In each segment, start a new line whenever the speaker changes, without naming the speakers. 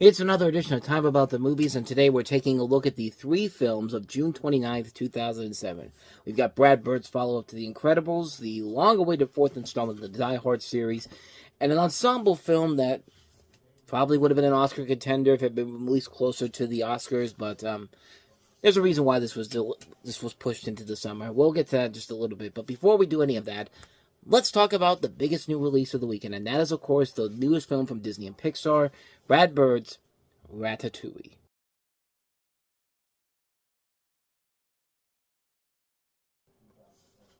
It's another edition of Time About the Movies, and today we're taking a look at the three films of June 29th, 2007. We've got Brad Bird's follow-up to The Incredibles, the long-awaited fourth installment of the Die Hard series, and an ensemble film that probably would have been an Oscar contender if it had been released closer to the Oscars, but there's a reason why this was pushed into the summer. We'll get to that in just a little bit, but before we do any of that, let's talk about the biggest new release of the weekend, and that is, of course, the newest film from Disney and Pixar, Brad Bird's Ratatouille.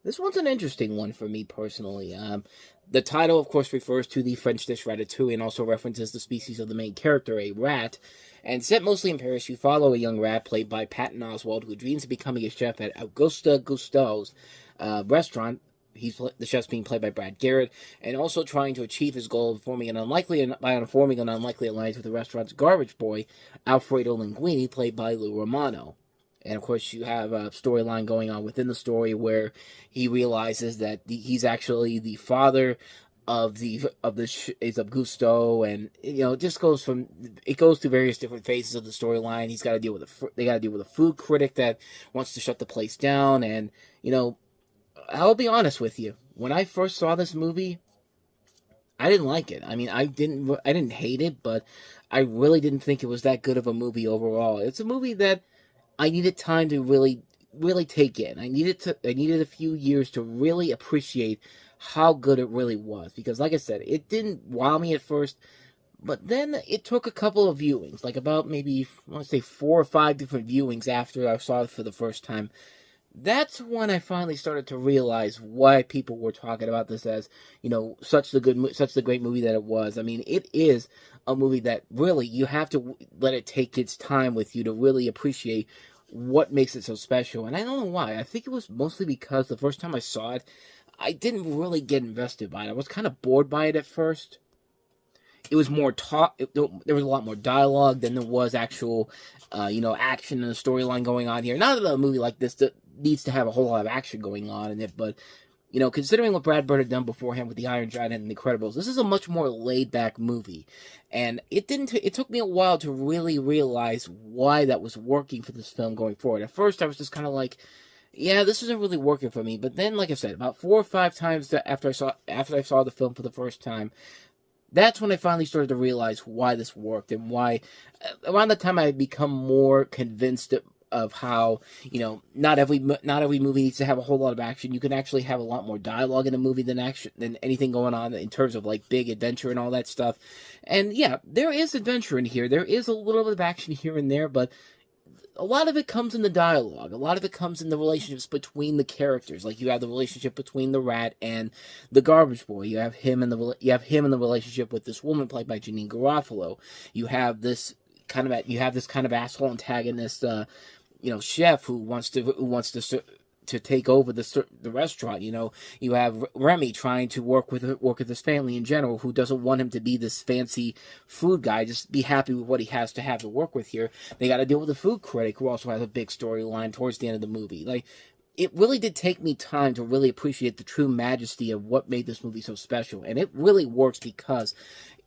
This one's an interesting one for me personally. The title, of course, refers to the French dish ratatouille and also references the species of the main character, a rat. And set mostly in Paris, you follow a young rat played by Patton Oswalt who dreams of becoming a chef at Auguste Gusteau's restaurant. The chef's being played by Brad Garrett, and also trying to achieve his goal of forming an unlikely alliance with the restaurant's garbage boy, Alfredo Linguini, played by Lou Romano. And of course, you have a storyline going on within the story where he realizes that he's actually the father of Gusteau, and it just goes through various different phases of the storyline. They got to deal with a food critic that wants to shut the place down, and I'll be honest with you. When I first saw this movie, I didn't like it. I mean, I didn't hate it, but I really didn't think it was that good of a movie overall. It's a movie that I needed time to really, really take in. I needed a few years to really appreciate how good it really was. Because, like I said, it didn't wow me at first, but then it took a couple of viewings, like about maybe, I want to say 4 or 5 different viewings after I saw it for the first time. That's when I finally started to realize why people were talking about this as, such the great movie that it was. I mean, it is a movie that really you have to let it take its time with you to really appreciate what makes it so special. And I don't know why. I think it was mostly because the first time I saw it, I didn't really get invested by it. I was kind of bored by it at first. It was more talk. There was a lot more dialogue than there was actual, action and a storyline going on here. Not that a movie like this needs to have a whole lot of action going on in it, but considering what Brad Bird had done beforehand with The Iron Giant and The Incredibles, this is a much more laid-back movie, and it took me a while to really realize why that was working for this film going forward. At first, I was just kind of like, yeah, this isn't really working for me. But then, like I said, about 4 or 5 times after I saw the film for the first time, that's when I finally started to realize why this worked, and why around the time I had become more convinced of how, not every movie needs to have a whole lot of action. You can actually have a lot more dialogue in a movie than anything going on in terms of like big adventure and all that stuff. And yeah, there is adventure in here. There is a little bit of action here and there, but a lot of it comes in the dialogue. A lot of it comes in the relationships between the characters. Like you have the relationship between the rat and the garbage boy. You have him in the relationship with this woman played by Janine Garofalo. You have this kind of asshole antagonist, chef who wants to take over the restaurant. You have Remy trying to work with his family in general, who doesn't want him to be this fancy food guy, just be happy with what he has to work with here. They got to deal with the food critic, who also has a big storyline towards the end of the movie. Like, it really did take me time to really appreciate the true majesty of what made this movie so special, and it really works because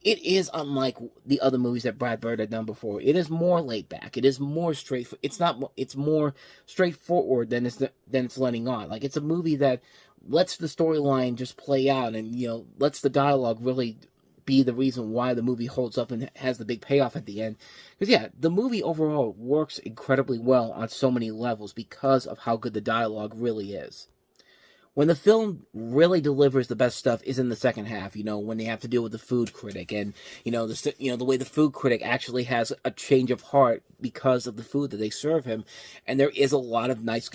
it is unlike the other movies that Brad Bird had done before. It is more laid back. It is more straightforward. It's more straightforward than it's letting on. Like, it's a movie that lets the storyline just play out, and lets the dialogue really be the reason why the movie holds up and has the big payoff at the end. Because yeah, the movie overall works incredibly well on so many levels because of how good the dialogue really is. When the film really delivers the best stuff is in the second half, when they have to deal with the food critic, and the way the food critic actually has a change of heart because of the food that they serve him, and there is a lot of nice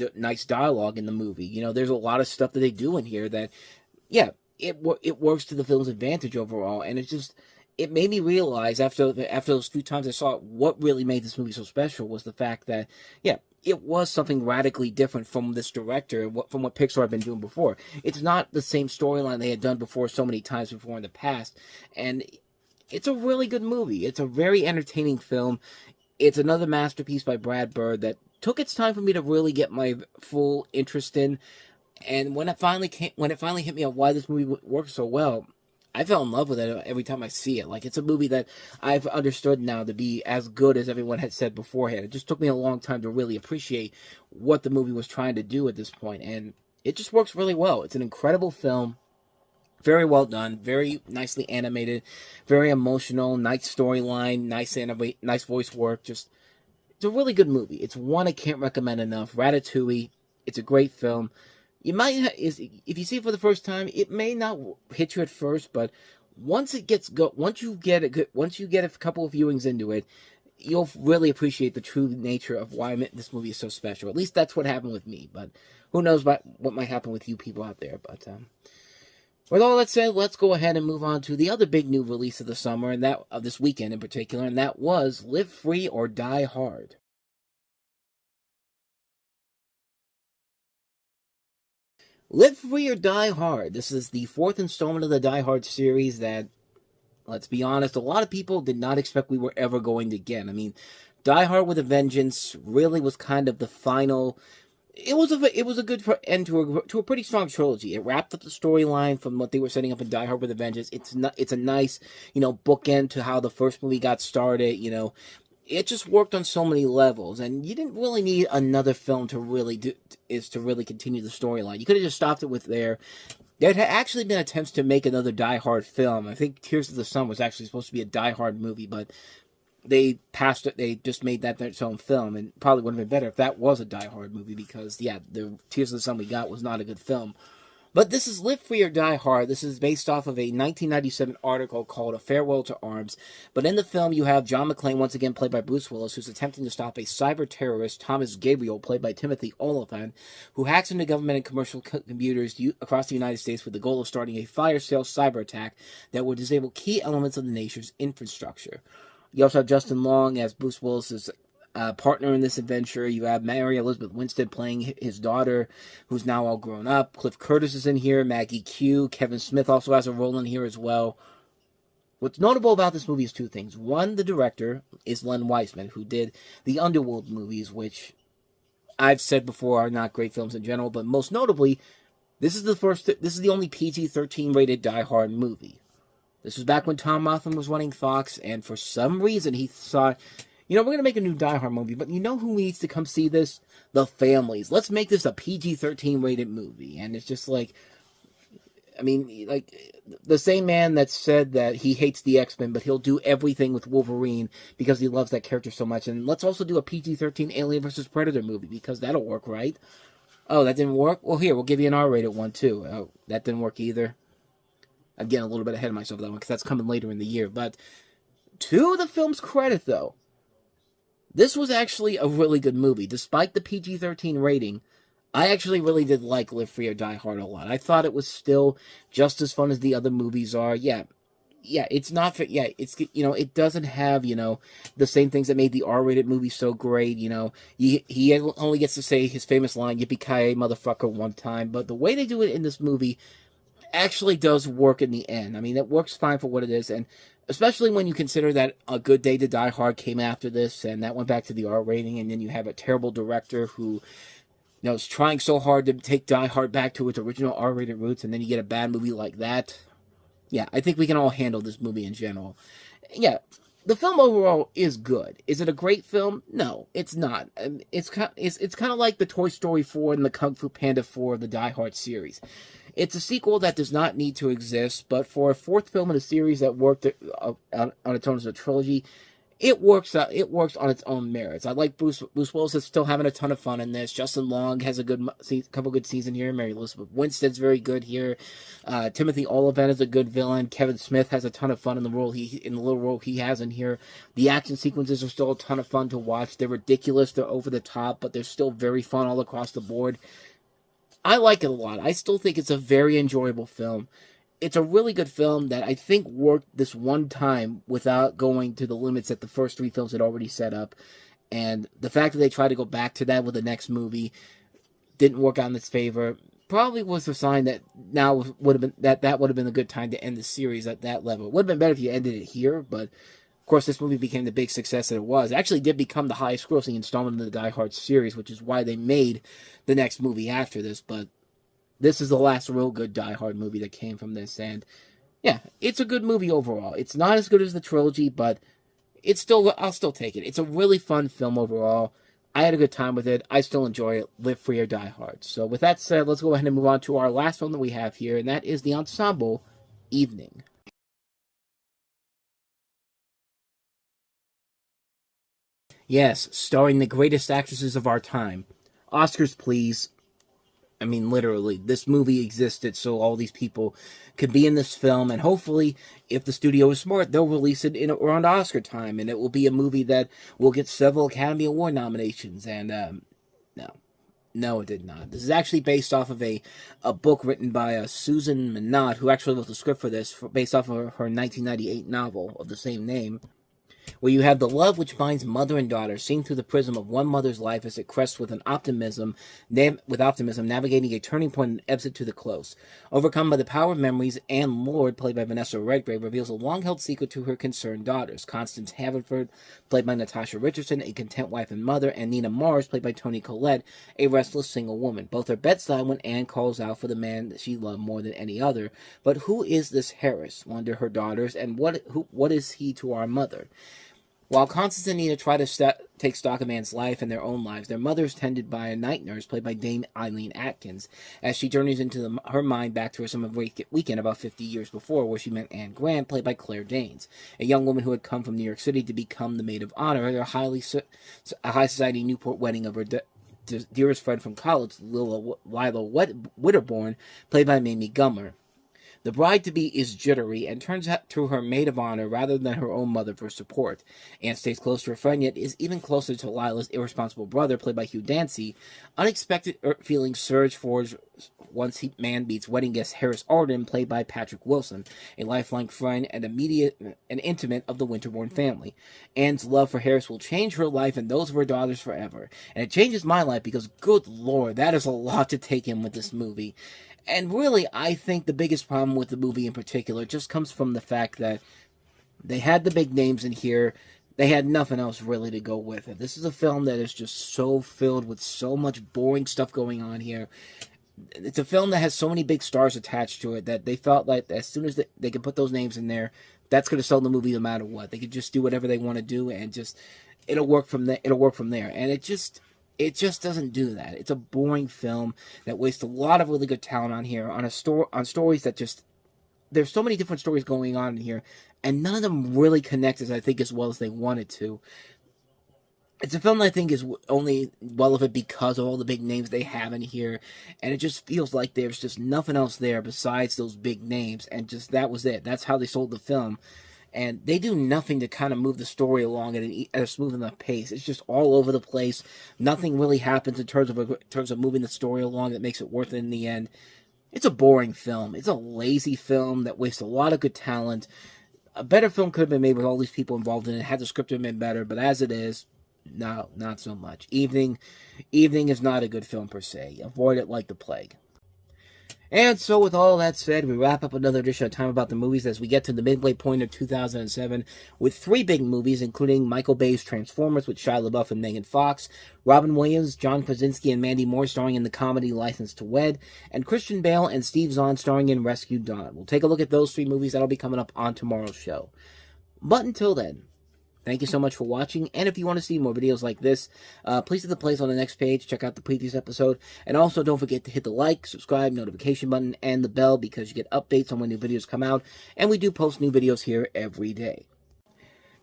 dialogue in the movie. There's a lot of stuff that they do in here that, yeah, it works to the film's advantage overall, and it made me realize after those few times I saw it, what really made this movie so special was the fact that, yeah, it was something radically different from this director, from what Pixar had been doing before. It's not the same storyline they had done before so many times before in the past, and it's a really good movie. It's a very entertaining film. It's another masterpiece by Brad Bird that took its time for me to really get my full interest in, and when it finally hit me on why this movie worked so well, I fell in love with it every time I see it. Like, it's a movie that I've understood now to be as good as everyone had said beforehand. It just took me a long time to really appreciate what the movie was trying to do at this point, and it just works really well. It's an incredible film. Very well done, very nicely animated, very emotional, nice storyline, nice voice work. Just, it's a really good movie. It's one I can't recommend enough. Ratatouille. It's a great film. You might if you see it for the first time, it may not hit you at first, but once you get a couple of viewings into it, you'll really appreciate the true nature of why this movie is so special. At least that's what happened with me. But who knows what might happen with you people out there? But with all that said, let's go ahead and move on to the other big new release of the summer, and that of this weekend in particular, and that was Live Free or Die Hard. Live Free or Die Hard. This is the fourth installment of the Die Hard series that, let's be honest, a lot of people did not expect we were ever going to get. I mean, Die Hard with a Vengeance really was kind of the final. It was a good end to a pretty strong trilogy. It wrapped up the storyline from what they were setting up in Die Hard with a Vengeance. It's a nice, bookend to how the first movie got started. It just worked on so many levels, and you didn't really need another film to really continue the storyline. You could have just stopped it with there. There had actually been attempts to make another Die Hard film. I think Tears of the Sun was actually supposed to be a Die Hard movie, but they passed it. They just made that their own film, and probably would have been better if that was a Die Hard movie, because the Tears of the Sun we got was not a good film. But this is Live Free or Die Hard. This is based off of a 1997 article called A Farewell to Arms. But in the film, you have John McClane, once again played by Bruce Willis, who's attempting to stop a cyber terrorist, Thomas Gabriel, played by Timothy Olyphant, who hacks into government and commercial computers across the United States with the goal of starting a fire sale cyber attack that would disable key elements of the nation's infrastructure. You also have Justin Long as Bruce Willis's partner in this adventure. You have Mary Elizabeth Winstead playing his daughter, who's now all grown up. Cliff Curtis is in here. Maggie Q. Kevin Smith also has a role in here as well. What's notable about this movie is two things. One, the director is Len Wiseman, who did the Underworld movies, which I've said before are not great films in general, but most notably, this is the only PG-13 rated Die Hard movie. This was back when Tom Rothman was running Fox, and for some reason he thought, we're going to make a new Die Hard movie, but you know who needs to come see this? The families. Let's make this a PG-13 rated movie. And it's just like, the same man that said that he hates the X-Men, but he'll do everything with Wolverine because he loves that character so much. And let's also do a PG-13 Alien vs. Predator movie, because that'll work, right? Oh, that didn't work? Well, here, we'll give you an R-rated one, too. Oh, that didn't work either. Again, a little bit ahead of myself with that one, because that's coming later in the year. But to the film's credit, though, this was actually a really good movie. Despite the PG-13 rating, I actually really did like Live Free or Die Hard a lot. I thought it was still just as fun as the other movies are. Yeah, it's not, it doesn't have, the same things that made the R-rated movie so great. He only gets to say his famous line, "Yippee-ki-yay, motherfucker," one time. But the way they do it in this movie actually does work in the end. I mean, it works fine for what it is, and especially when you consider that A Good Day to Die Hard came after this, and that went back to the R rating, and then you have a terrible director who, is trying so hard to take Die Hard back to its original R-rated roots, and then you get a bad movie like that. Yeah, I think we can all handle this movie in general. Yeah, the film overall is good. Is it a great film? No, it's not. It's kind of like the Toy Story 4 and the Kung Fu Panda 4 of the Die Hard series. It's a sequel that does not need to exist, but for a fourth film in a series that worked on its own as a trilogy, it works on its own merits. I like Bruce Willis is still having a ton of fun in this. Justin Long has a couple good seasons here. Mary Elizabeth Winstead's very good here. Timothy Olyphant is a good villain. Kevin Smith has a ton of fun in the little role he has in here. The action sequences are still a ton of fun to watch. They're ridiculous. They're over the top, but they're still very fun all across the board. I like it a lot. I still think it's a very enjoyable film. It's a really good film that I think worked this one time without going to the limits that the first three films had already set up. And the fact that they tried to go back to that with the next movie didn't work out in its favor. Probably was a sign that now would have been that would have been a good time to end the series at that level. It would have been better if you ended it here, but of course this movie became the big success that it was. It actually did become the highest grossing installment in the Die Hard series, which is why they made the next movie after this. But this is the last real good Die Hard movie that came from this, and Yeah, it's a good movie overall. It's not as good as the trilogy, but I'll still take it. It's a really fun film overall. I had a good time with it. I still enjoy it. Live Free or Die Hard. So with that said, let's go ahead and move on to our last film that we have here, and that is the ensemble Evening. Yes, starring the greatest actresses of our time. Oscars, please. I mean, literally, this movie existed so all these people could be in this film, and hopefully, if the studio is smart, they'll release it in around Oscar time, and it will be a movie that will get several Academy Award nominations. And no, no, it did not. This is actually based off of a book written by Susan Minot, who actually wrote the script for this, based off of her 1998 novel of the same name, where you have the love which binds mother and daughter, seen through the prism of one mother's life as it crests with optimism, navigating a turning point and ebbs it to the close. Overcome by the power of memories, Anne Lord, played by Vanessa Redgrave, reveals a long-held secret to her concerned daughters. Constance Haverford, played by Natasha Richardson, a content wife and mother, and Nina Mars, played by Toni Collette, a restless single woman. Both are bedside when Anne calls out for the man that she loved more than any other. But who is this Harris? Wonder her daughters, and what is he to our mother? While Constance and Nina try to take stock of Anne's life and their own lives, their mother is tended by a night nurse played by Dame Eileen Atkins as she journeys into her mind back to her summer weekend about 50 years before, where she met Anne Grant, played by Claire Danes, a young woman who had come from New York City to become the maid of honor at a high society Newport wedding of her dearest friend from college, Lila Winterbourne, played by Mamie Gummer. The bride-to-be is jittery and turns out to her maid of honor rather than her own mother for support. Anne stays close to her friend, yet is even closer to Lila's irresponsible brother, played by Hugh Dancy. Unexpected feelings surge forward once man meets wedding guest Harris Arden, played by Patrick Wilson, a lifelong friend and immediate and intimate of the Winterbourne family. Anne's love for Harris will change her life and those of her daughters forever. And it changes my life because, good lord, that is a lot to take in with this movie. And really, I think the biggest problem with the movie in particular just comes from the fact that they had the big names in here. They had nothing else really to go with it. This is a film that is just so filled with so much boring stuff going on here. It's a film that has so many big stars attached to it that they felt like as soon as they could put those names in there, that's going to sell the movie no matter what. They could just do whatever they want to do and just it'll work from there. And it just doesn't do that. It's a boring film that wastes a lot of really good talent on here on stories that just there's so many different stories going on in here, and none of them really connect as well as they wanted to. It's a film that I think is only relevant because of all the big names they have in here, and it just feels like there's just nothing else there besides those big names, and just that was it. That's how they sold the film. And they do nothing to kind of move the story along at a smooth enough pace. It's just all over the place. Nothing really happens in terms of moving the story along that makes it worth it in the end. It's a boring film. It's a lazy film that wastes a lot of good talent. A better film could have been made with all these people involved in it, had the script been better, but as it is, no, not so much. Evening is not a good film per se. Avoid it like the plague. And so, with all that said, we wrap up another edition of Time About the Movies as we get to the midway point of 2007 with three big movies, including Michael Bay's Transformers with Shia LaBeouf and Megan Fox, Robin Williams, John Krasinski, and Mandy Moore starring in the comedy License to Wed, and Christian Bale and Steve Zahn starring in Rescue Dawn. We'll take a look at those three movies. That'll be coming up on tomorrow's show. But until then, thank you so much for watching, and if you want to see more videos like this, please hit the place on the next page, check out the previous episode, and also don't forget to hit the like, subscribe, notification button, and the bell because you get updates on when new videos come out, and we do post new videos here every day.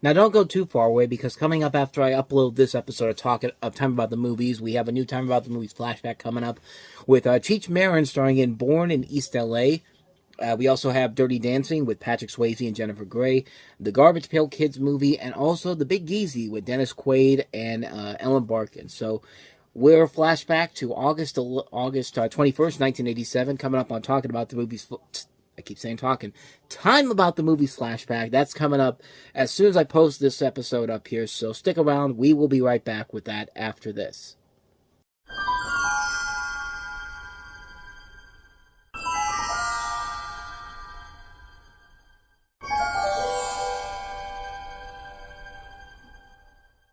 Now, don't go too far away, because coming up after I upload this episode of Time About the Movies, we have a new Time About the Movies flashback coming up with Cheech Marin starring in Born in East L.A., we also have Dirty Dancing with Patrick Swayze and Jennifer Grey, the Garbage Pail Kids movie, and also The Big Easy with Dennis Quaid and Ellen Barkin. So we're flashback to August 21st, 1987, coming up on Talking About the Movies. I keep saying talking. Time About the Movies flashback. That's coming up as soon as I post this episode up here. So stick around. We will be right back with that after this.